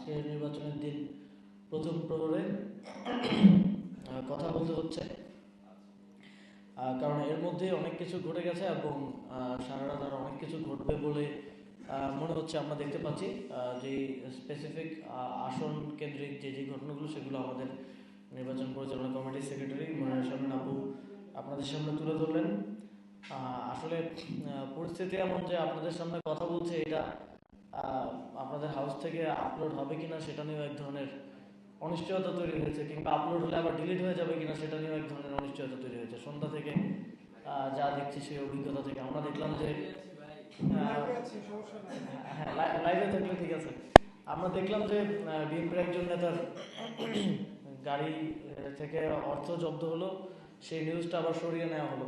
আজকে নির্বাচনের দিন প্রথম প্রহরে কথা বলতে হচ্ছে, কারণ এর মধ্যে অনেক কিছু ঘটে গেছে এবং সারা রাত আর অনেক কিছু ঘটবে বলে মনে হচ্ছে। আমরা দেখতে পাচ্ছি যে স্পেসিফিক আসন কেন্দ্রিক যে ঘটনাগুলো সেগুলো আমাদের নির্বাচন পরিচালনা কমিটির সেক্রেটারি মনিরা শারমিন আপু আপনাদের সামনে তুলে ধরলেন। আসলে পরিস্থিতি এমন যে আপনাদের সামনে কথা বলছে, এটা আপনাদের হাউস থেকে আপলোড হবে কিনা সেটা নিয়েও এক ধরনের অনিশ্চয়তা তৈরি হয়েছে, কিংবা আপলোড হলে আবার ডিলিট হয়ে যাবে কিনা সেটা নিয়েও এক ধরনের অনিশ্চয়তা তৈরি হয়েছে। সন্ধ্যা থেকে যা দেখছি সেই অভিজ্ঞতা থেকে আমরা দেখলাম যে হ্যাঁ, লাইভে থাকলে ঠিক আছে। আমরা দেখলাম যে বিএনপির একজন নেতার গাড়ি থেকে অর্থ জব্দ হলো, সেই নিউজটা আবার সরিয়ে নেওয়া হলো।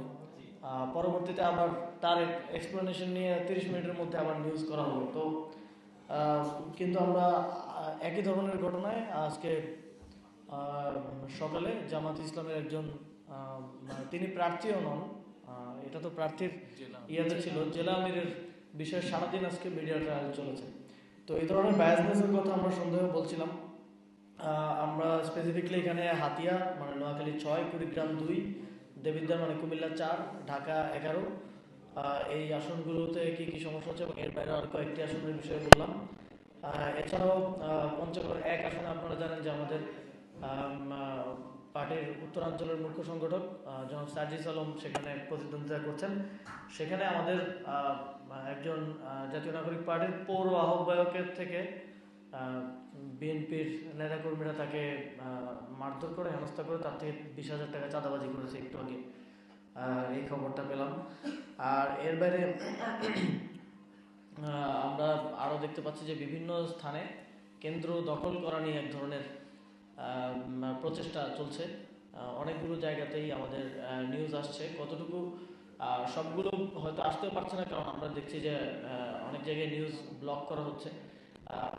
পরবর্তীতে আবার তার এক্সপ্লেনেশন নিয়ে 30 মিনিটের মধ্যে আবার নিউজ করা হলো। তো কিন্তু আমরা একই ধরনের ঘটনায় আজকে সকালে জামাত ইসলামের একজন তিনি প্রার্থীও নন, এটা তো প্রার্থীর ইয়াতে ছিল, জেলা আমিরের বিষয়ে সারাদিন আজকে মিডিয়া ট্রায়াল চলেছে। তো এই ধরনের বায়াসনেসের কথা আমরা সন্দেহ বলছিলাম। আমরা স্পেসিফিকলি এখানে হাতিয়া মানে নোয়াখালী 6, কুড়িগ্রাম 2, দেবিদ্বার মানে কুমিল্লা 4, ঢাকা 11 এই আসনগুলোতে কি কি সমস্যা হচ্ছে এবং এর বাইরে আর কয়েকটি আসনের বিষয়ে বললাম। এছাড়াও পঞ্চগড় 1 আসনে আপনারা জানেন যে আমাদের পার্টির উত্তরাঞ্চলের মুখ্য সংগঠক জনাব সার্জিস আলম সেখানে প্রতিদ্বন্দ্বিতা করছেন। সেখানে আমাদের একজন জাতীয় নাগরিক পার্টির পৌর আহ্বায়কের থেকে বিএনপির নেতাকর্মীরা তাকে মারধর করে, হেনস্থা করে, তার থেকে 20,000 টাকা চাঁদাবাজি করেছে একটু আগে, এই খবরটা পেলাম। আর এর বাইরে আমরা আরও দেখতে পাচ্ছি যে বিভিন্ন স্থানে কেন্দ্র দখল করা নিয়ে এক ধরনের প্রচেষ্টা চলছে। অনেকগুলো জায়গাতেই আমাদের নিউজ আসছে, কতটুকু সবগুলো হয়তো আসতেও পারছে না, কারণ আমরা দেখছি যে অনেক জায়গায় নিউজ ব্লক করা হচ্ছে।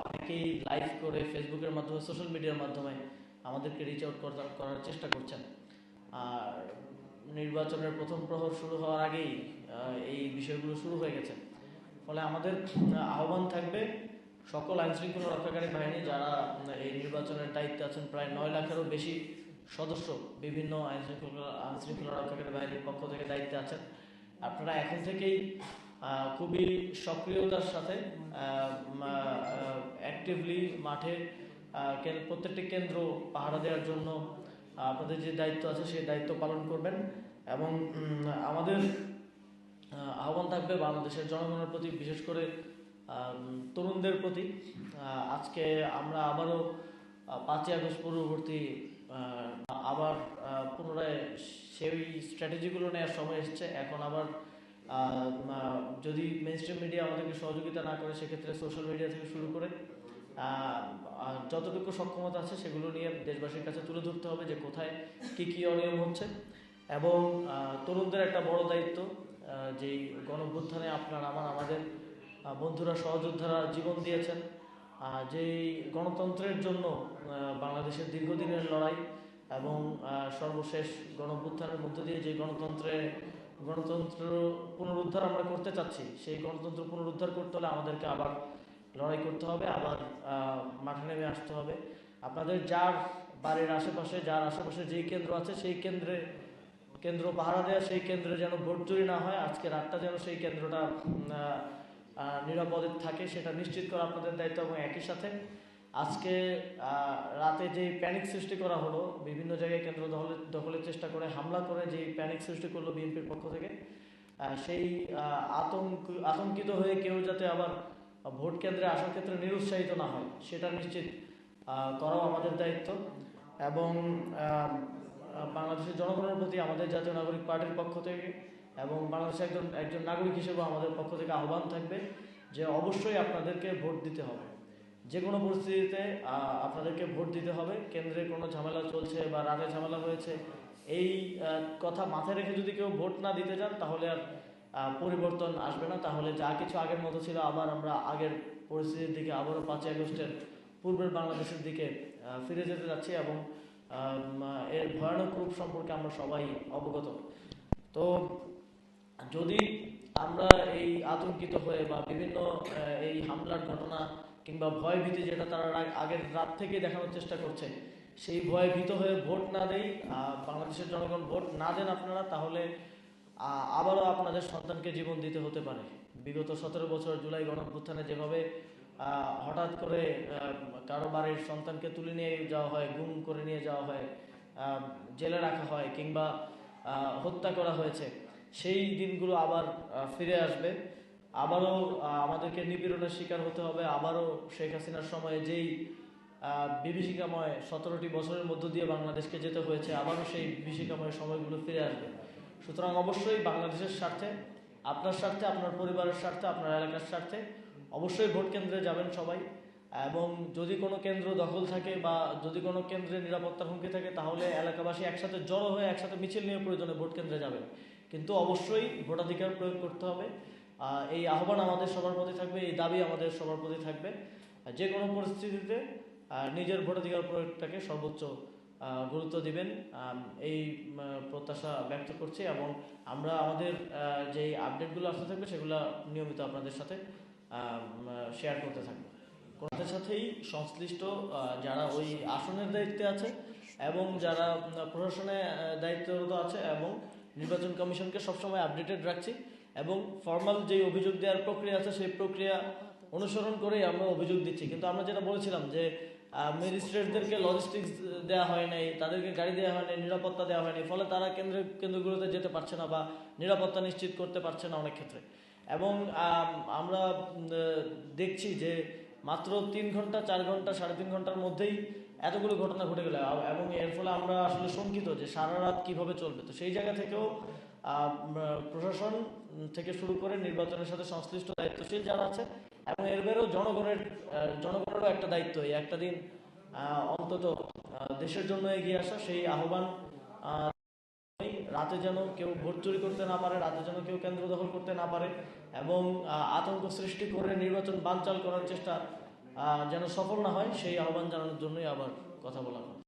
অনেকেই লাইভ করে ফেসবুকের মাধ্যমে, সোশ্যাল মিডিয়ার মাধ্যমে আমাদেরকে রিচ আউট করার চেষ্টা করছেন। আর নির্বাচনের প্রথম প্রহর শুরু হওয়ার আগেই এই বিষয়গুলো শুরু হয়ে গেছে। ফলে আমাদের আহ্বান থাকবে সকল আইনশৃঙ্খলা রক্ষাকারী বাহিনী যারা এই নির্বাচনের দায়িত্বে আছেন, প্রায় 9 লাখেরও বেশি সদস্য বিভিন্ন আইনশৃঙ্খলা রক্ষাকারী বাহিনীর পক্ষ থেকে দায়িত্বে আছেন। আপনারা এখন থেকেই খুবই সক্রিয়তার সাথে অ্যাক্টিভলি মাঠে প্রত্যেকটি কেন্দ্র পাহারা দেওয়ার জন্য আপনাদের যে দায়িত্ব আছে সেই দায়িত্ব পালন করবেন। এবং আমাদের আহ্বান থাকবে বাংলাদেশের জনগণের প্রতি, বিশেষ করে তরুণদের প্রতি। আজকে আমরা আবারও 5ই আগস্ট পূর্ববর্তী আবার পুনরায় সেই স্ট্র্যাটেজিগুলো নেওয়ার সময় এসছে। এখন আবার যদি মেইনস্ট্রিম মিডিয়া আমাদেরকে সহযোগিতা না করে, সেক্ষেত্রে সোশ্যাল মিডিয়া থেকে শুরু করে যতটুকু সক্ষমতা আছে সেগুলো নিয়ে দেশবাসীর কাছে তুলে ধরতে হবে যে কোথায় কি কি অনিয়ম হচ্ছে। এবং তরুণদের একটা বড় দায়িত্ব, যেই গণঅভ্যুত্থানে আমাদের বন্ধুরা সহযোদ্ধারা জীবন দিয়েছেন, যেই গণতন্ত্রের জন্য বাংলাদেশের দীর্ঘদিনের লড়াই এবং সর্বশেষ গণঅভ্যুত্থানের মধ্য দিয়ে যে গণতন্ত্র পুনরুদ্ধার আমরা করতে চাচ্ছি, সেই গণতন্ত্র পুনরুদ্ধার করতে হলে আমাদেরকে আবার লড়াই করতে হবে, আবার মাঠে নেমে আসতে হবে। আপনাদের যার বাড়ির আশেপাশে, যার আশেপাশে যেই কেন্দ্র আছে, সেই কেন্দ্র পাহারা দেওয়া, সেই কেন্দ্রে যেন ভোট চুরি না হয়, আজকে রাতটা যেন সেই কেন্দ্রটা নিরাপদে থাকে সেটা নিশ্চিত করা আপনাদের দায়িত্ব। এবং একই সাথে আজকে রাতে যে প্যানিক সৃষ্টি করা হলো, বিভিন্ন জায়গায় কেন্দ্র দখলের চেষ্টা করে হামলা করে যে প্যানিক সৃষ্টি করলো বিএনপির পক্ষ থেকে, সেই আতঙ্কিত হয়ে কেউ যাতে আবার ভোট কেন্দ্রে আসার ক্ষেত্রে নিরুৎসাহিত না হয় সেটা নিশ্চিত করাও আমাদের দায়িত্ব। এবং বাংলাদেশের জনগণের প্রতি আমাদের জাতীয় নাগরিক পার্টির পক্ষ থেকে এবং বাংলাদেশের একজন নাগরিক হিসেবে আমাদের পক্ষ থেকে আহ্বান থাকবে যে অবশ্যই আপনাদেরকে ভোট দিতে হবে। যে কোনো পরিস্থিতিতে আপনাদেরকে ভোট দিতে হবে। কেন্দ্রে কোনো ঝামেলা চলছে বা রাতে ঝামেলা হয়েছে, এই কথা মাথায় রেখে যদি কেউ ভোট না দিতে যান, তাহলে আর পরিবর্তন আসবে না। তাহলে যা কিছু আগের মতো ছিল, আবার আমরা আগের পরিস্থিতির দিকে, আবারও 5ই আগস্টের পূর্বের বাংলাদেশের দিকে ফিরে যেতে যাচ্ছি। এবং এর ভয়ানক রূপ সম্পর্কে আমরা সবাই অবগত। তো যদি আমরা এই আতঙ্কিত হয়ে বা বিভিন্ন এই হামলার ঘটনা কিংবা ভয় ভীতি যেটা তারা আগের রাত থেকেই দেখানোর চেষ্টা করছে, সেই ভয় ভীত হয়ে ভোট না দেই, বাংলাদেশের জনগণ ভোট না দেন আপনারা, তাহলে আবারও আপনাদের সন্তানকে জীবন দিতে হতে পারে। বিগত 17 বছর জুলাই গণঅভ্যুত্থানে যেভাবে হঠাৎ করে কারো বাড়ির সন্তানকে তুলে নিয়ে যাওয়া হয়, গুম করে নিয়ে যাওয়া হয়, জেলে রাখা হয় কিংবা হত্যা করা হয়েছে, সেই দিনগুলো আবার ফিরে আসবে। আবারও আমাদেরকে নিপীড়নের শিকার হতে হবে। আবারও শেখ হাসিনার সময়ে যেই বিভীষিকাময় 17টি বছরের মধ্য দিয়ে বাংলাদেশকে যেতে হয়েছে, আবারও সেই বিভীষিকাময় সময়গুলো ফিরে আসবে। সুতরাং অবশ্যই বাংলাদেশের স্বার্থে, আপনার স্বার্থে, আপনার পরিবারের স্বার্থে, আপনার এলাকার স্বার্থে অবশ্যই ভোট কেন্দ্রে যাবেন সবাই। এবং যদি কোনো কেন্দ্র দখল থাকে বা যদি কোনো কেন্দ্রে নিরাপত্তার হুমকি থাকে, তাহলে এলাকাবাসী একসাথে জড়ো হয়ে একসাথে মিছিল নিয়ে প্রয়োজনে ভোট কেন্দ্রে যাবেন। কিন্তু অবশ্যই ভোটাধিকার প্রয়োগ করতে হবে। এই আহ্বান আমাদের সবার প্রতি থাকবে, এই দাবি আমাদের সবার প্রতি থাকবে। যে কোনো পরিস্থিতিতে নিজের ভোটাধিকার প্রয়োগটাকে সর্বোচ্চ গুরুত্ব দিবেন, এই প্রত্যাশা ব্যক্ত করছি। এবং আমরা আমাদের যে আপডেটগুলো আসতে থাকবে সেগুলো নিয়মিত আপনাদের সাথে শেয়ার করতে থাকবো। কোনটার সাথেই সংশ্লিষ্ট যারা ওই আসনের দায়িত্বে আছে এবং যারা প্রশাসনে দায়িত্বরত আছে এবং নির্বাচন কমিশনকে সবসময় আপডেটেড রাখছি। এবং ফর্মাল যে অভিযোগ দেওয়ার প্রক্রিয়া আছে সেই প্রক্রিয়া অনুসরণ করেই আমরা অভিযোগ দিচ্ছি। কিন্তু আমরা যেটা বলেছিলাম যে ম্যাজিস্ট্রেটদেরকে লজিস্টিক্স দেওয়া হয় নাই, তাদেরকে গাড়ি দেওয়া হয় নাই, নিরাপত্তা দেওয়া হয়নি, ফলে তারা কেন্দ্রগুলোতে যেতে পারছে না বা নিরাপত্তা নিশ্চিত করতে পারছে না অনেক ক্ষেত্রে। এবং আমরা দেখছি যে মাত্র 3 ঘন্টা, 4 ঘন্টা, 3.5 ঘন্টার মধ্যেই এতগুলো ঘটনা ঘটে গেল। এবং এর ফলে আমরা আসলে শঙ্কিত যে সারা রাত কীভাবে চলবে। তো সেই জায়গা থেকেও প্রশাসন থেকে শুরু করে নির্বাচনের সাথে সংশ্লিষ্ট দায়িত্বশীল যারা আছে এবং এর বাইরেও জনগণেরও একটা দায়িত্ব, এই একটা দিন অন্তত দেশের জন্য এগিয়ে আসা, সেই আহ্বান। রাতে যেন কেউ ভোট চুরি করতে না পারে, রাতে যেন কেউ কেন্দ্র দখল করতে না পারে এবং আতঙ্ক সৃষ্টি করে নির্বাচন বানচাল করার চেষ্টা যেন সফল না হয়, সেই আহ্বান জানানোর জন্যই আবার কথা বলা হয়।